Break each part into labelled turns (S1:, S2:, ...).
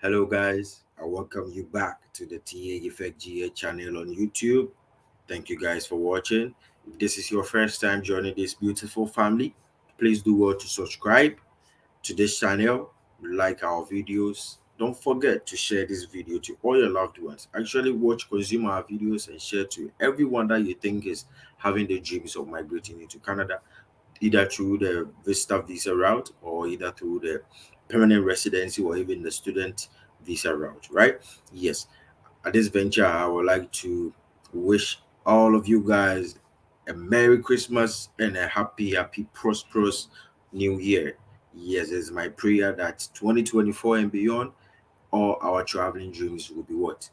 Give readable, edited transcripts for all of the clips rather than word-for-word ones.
S1: Hello, guys. I welcome you back to the TA Effect GA channel on YouTube. Thank you guys for watching. If this is your first time joining this beautiful family, please do well to subscribe to this channel, like our videos. Don't forget to share this video to all your loved ones. Actually, watch, consume our videos, and share to everyone that you think is having the dreams of migrating into Canada, either through the visitor visa route or either through the permanent residency or even the student visa route, right? Yes, at this venture, I would like to wish all of you guys a Merry Christmas and a happy, prosperous New Year. Yes, it's my prayer that 2024 and beyond, all our traveling dreams will be what?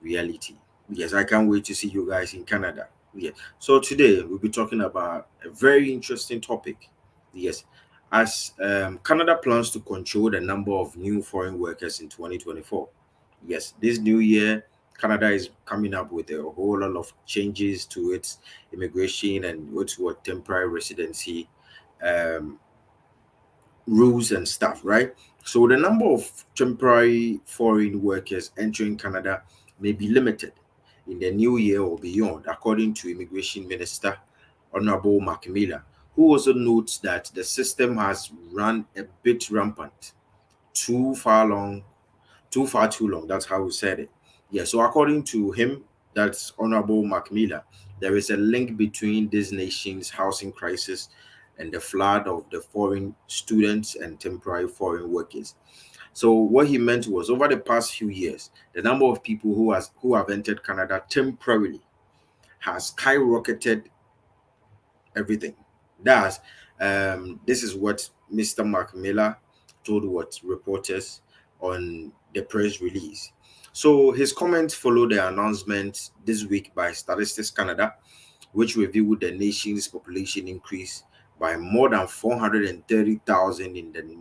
S1: Reality. Yes, I can't wait to see you guys in Canada. Yes. So today we'll be talking about a very interesting topic. Yes. As Canada plans to control the number of new foreign workers in 2024. Yes, this new year, Canada is coming up with a whole lot of changes to its immigration and what's what temporary residency um, rules and stuff, right? So the number of temporary foreign workers entering Canada may be limited in the new year or beyond, according to Immigration Minister Honorable Mark Miller, who also notes that the system has run a bit rampant, too far long, too long. That's how we said it. Yeah. So according to him, that's Honorable Mark Miller, there is a link between this nation's housing crisis and the flood of the foreign students and temporary foreign workers. So what he meant was over the past few years, the number of people who have entered Canada temporarily has skyrocketed everything. That's this is what Mr. Mark Miller told what reporters on the press release. So his comments followed the announcement this week by Statistics Canada, which revealed the nation's population increase by more than 430,000 in the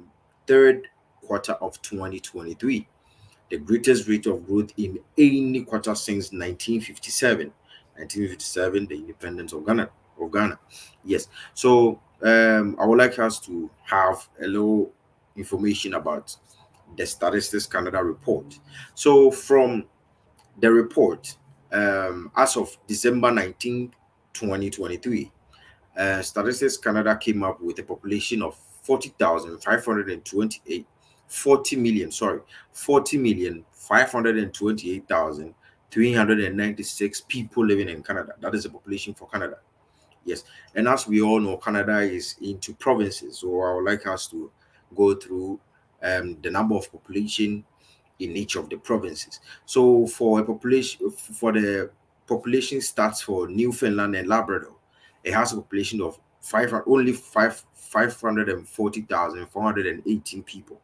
S1: third quarter of 2023, the greatest rate of growth in any quarter since 1957. 1957, the independence of Ghana. Yes. So I would like us to have a little information about the Statistics Canada report. So from the report, as of December 19, 2023, Statistics Canada came up with a population of 40,528, 40 million, sorry, 40,528,396 people living in Canada. That is the population for Canada. Yes. And as we all know, Canada is into provinces. So I would like us to go through the number of population in each of the provinces. So for the population stats for Newfoundland and Labrador, it has a population of 540,418 people.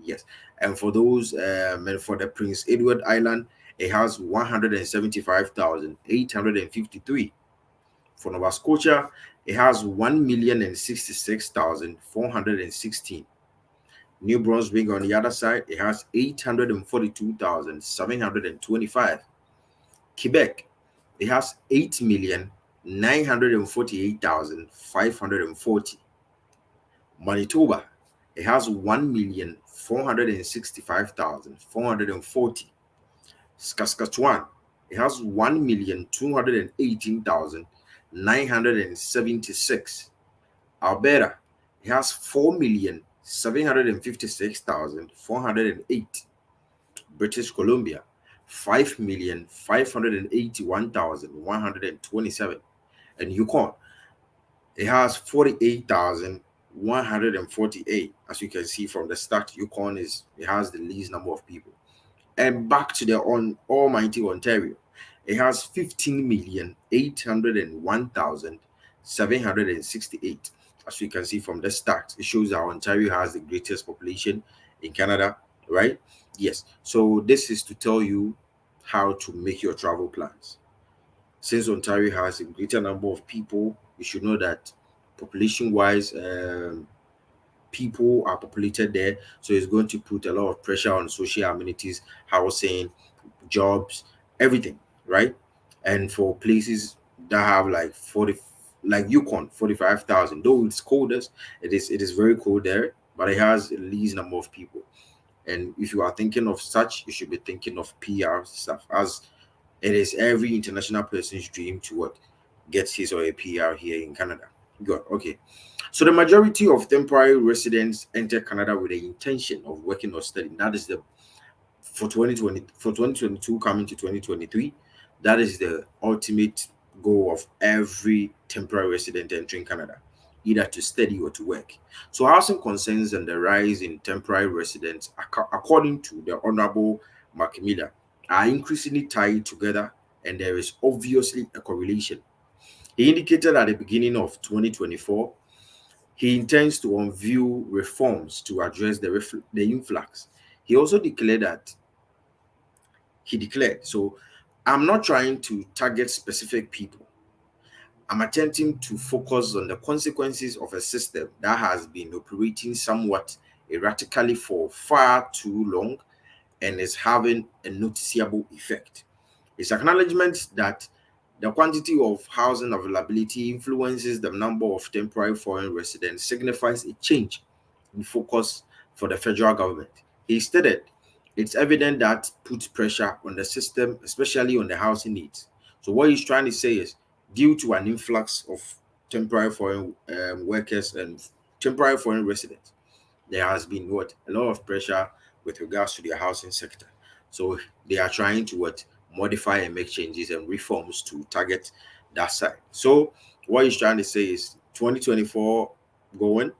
S1: Yes. And for those and for the Prince Edward Island, it has 175,853. For Nova Scotia, it has 1,066,416. New Brunswick, on the other side, it has 842,725. Quebec, it has 8,948,540. Manitoba, it has 1,465,440. Saskatchewan, it has 1,218,976. Alberta, it has 4,756,408. British Columbia, 5,581,127. And Yukon, it has 48,148. As you can see from the stat, Yukon it has the least number of people. And back to the almighty Ontario, it has 15,801,768. As you can see from the stats, it shows that Ontario has the greatest population in Canada, right? Yes. So this is to tell you how to make your travel plans. Since Ontario has a greater number of people, you should know that population-wise, people are populated there, so it's going to put a lot of pressure on social amenities, housing, jobs, everything, right? And for places that have like 40, like Yukon, 45,000, though it's coldest, it is very cold there, but it has the least number of people. And if you are thinking of such, you should be thinking of PR stuff, as it is every international person's dream to what, get his or a PR here in Canada. Good. Okay. So the majority of temporary residents enter Canada with the intention of working or studying. That is the for 2022 coming to 2023. That is the ultimate goal of every temporary resident entering Canada, either to study or to work. So housing concerns and the rise in temporary residents, according to the Honorable Macmillan, are increasingly tied together, and there is obviously a correlation. He indicated at the beginning of 2024 he intends to unveil reforms to address the influx. He also declared that he declared, so I'm not trying to target specific people. I'm attempting to focus on the consequences of a system that has been operating somewhat erratically for far too long and is having a noticeable effect. It's acknowledgement that the quantity of housing availability influences the number of temporary foreign residents signifies a change in focus for the federal government. He stated, it's evident that puts pressure on the system, especially on the housing needs. So what he's trying to say is, due to an influx of temporary foreign workers and temporary foreign residents, there has been what, a lot of pressure with regards to the housing sector. So they are trying to what, modify and make changes and reforms to target that side. So what he's trying to say is 2024 going,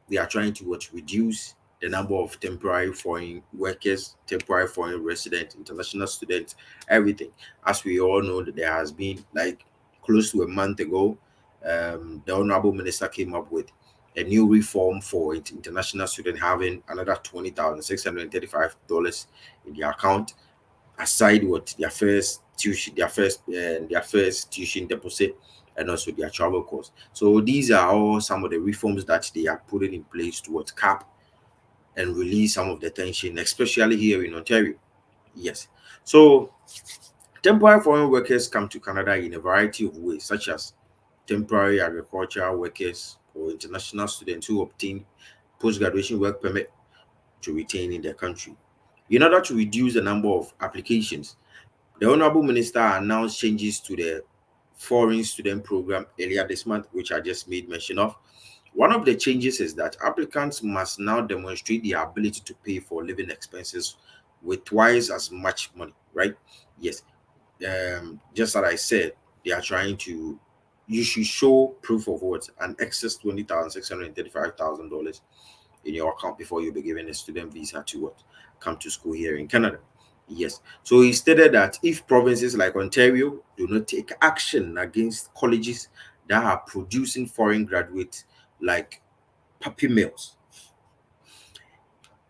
S1: they are trying to what, reduce the number of temporary foreign workers, temporary foreign residents, international students, everything. As we all know, that there has been like close to a month ago, the honorable minister came up with a new reform for international students having another $20,635 in their account, aside what their first tuition, their first tuition deposit, and also their travel costs. So these are all some of the reforms that they are putting in place towards cap and release some of the tension, especially here in Ontario. Yes. So temporary foreign workers come to Canada in a variety of ways, such as temporary agricultural workers or international students who obtain post-graduation work permit to retain in their country. In order to reduce the number of applications, the Honorable Minister announced changes to the Foreign Student Program earlier this month, which I just made mention of. One of the changes is that applicants must now demonstrate the ability to pay for living expenses with twice as much money, right? Yes. Just as I said, they are trying to, you should show proof of what, an excess $20,635,000 in your account before you be given a student visa to what, come to school here in Canada. Yes. So he stated that if provinces like Ontario do not take action against colleges that are producing foreign graduates like puppy mills,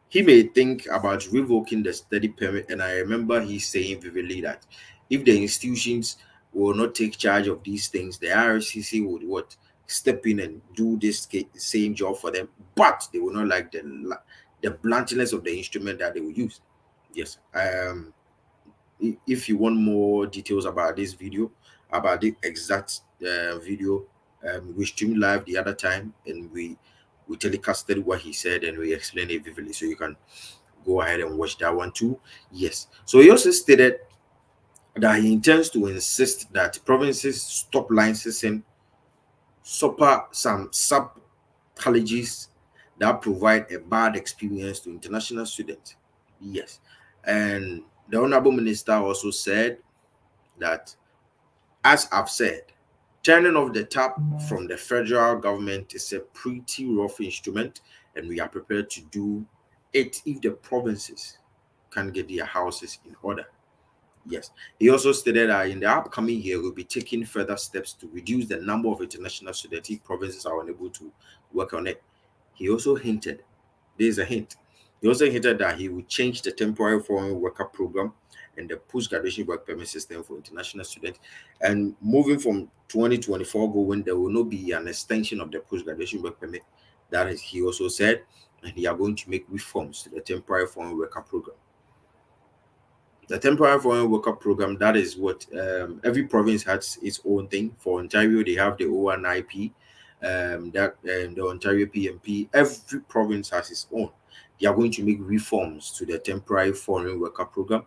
S1: he may think about revoking the study permit. And I remember he saying vividly that if the institutions will not take charge of these things, the RCC would what, step in and do this same job for them, but they will not like the bluntness of the instrument that they will use. Yes. If you want more details about this video, about the exact video, we streamed live the other time, and we telecasted what he said and we explained it vividly, so you can go ahead and watch that one too. Yes. So he also stated that he intends to insist that provinces stop licensing some sub colleges that provide a bad experience to international students. Yes. And the Honorable Minister also said that, as I've said, turning off the tap from the federal government is a pretty rough instrument, and we are prepared to do it if the provinces can get their houses in order. Yes. He also stated that in the upcoming year, we'll be taking further steps to reduce the number of international students if provinces are unable to work on it. He also hinted, there's a hint, he also hinted that he would change the temporary foreign worker program and the post-graduation work permit system for international students. And moving from 2024 going, there will not be an extension of the post-graduation work permit. That is, he also said, and they are going to make reforms to the temporary foreign worker program. The temporary foreign worker program, that is what every province has its own thing. For Ontario, they have the ONIP, the Ontario PMP. Every province has its own. They are going to make reforms to the temporary foreign worker program,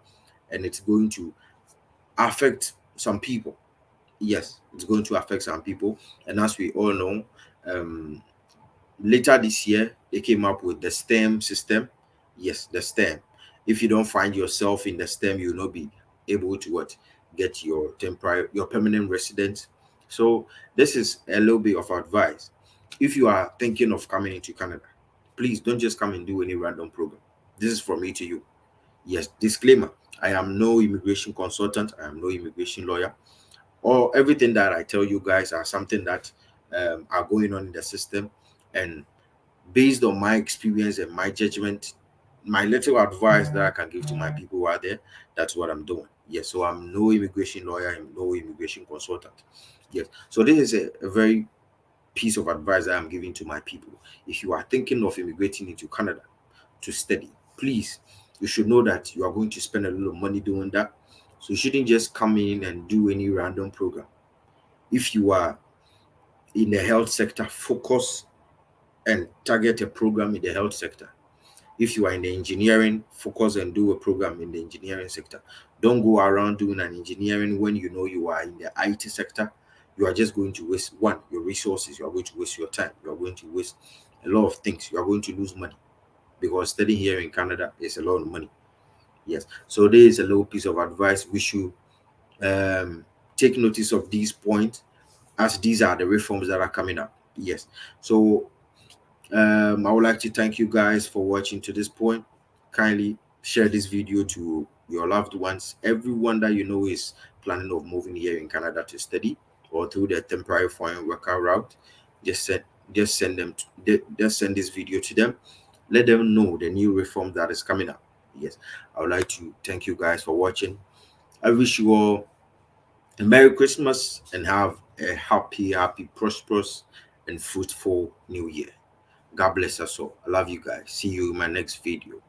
S1: and it's going to affect some people. Yes, it's going to affect some people. And as we all know, um, later this year, they came up with the STEM system. Yes, the STEM. If you don't find yourself in the STEM, you will not be able to what get your permanent residence. So this is a little bit of advice. If you are thinking of coming into Canada, please don't just come and do any random program. This is from me to you. Yes, disclaimer. I am no immigration consultant. I am no immigration lawyer. Or everything that I tell you guys are something that are going on in the system, and based on my experience and my judgment, my little advice that I can give to my people who are there, that's what I'm doing. Yes, so I'm no immigration lawyer, I'm no immigration consultant. Yes, so this is a very piece of advice that I'm giving to my people. If you are thinking of immigrating into Canada to study, please, you should know that you are going to spend a little money doing that. So you shouldn't just come in and do any random program. If you are in the health sector, focus and target a program in the health sector. If you are in the engineering, focus and do a program in the engineering sector. Don't go around doing an engineering when you know you are in the IT sector. You are just going to waste one, your resources, you are going to waste your time, you are going to waste a lot of things, you are going to lose money, because studying here in Canada is a lot of money. Yes. So there is a little piece of advice. We should take notice of these points, as these are the reforms that are coming up. Yes. So I would like to thank you guys for watching to this point. Kindly share this video to your loved ones, everyone that you know is planning of moving here in Canada to study or through the temporary foreign worker route. Just send just send them just send this video to them. Let them know the new reform that is coming up. Yes, I would like to thank you guys for watching. I wish you all a Merry Christmas and have a happy, prosperous, and fruitful New Year. God bless us all. I love you guys. See you in my next video.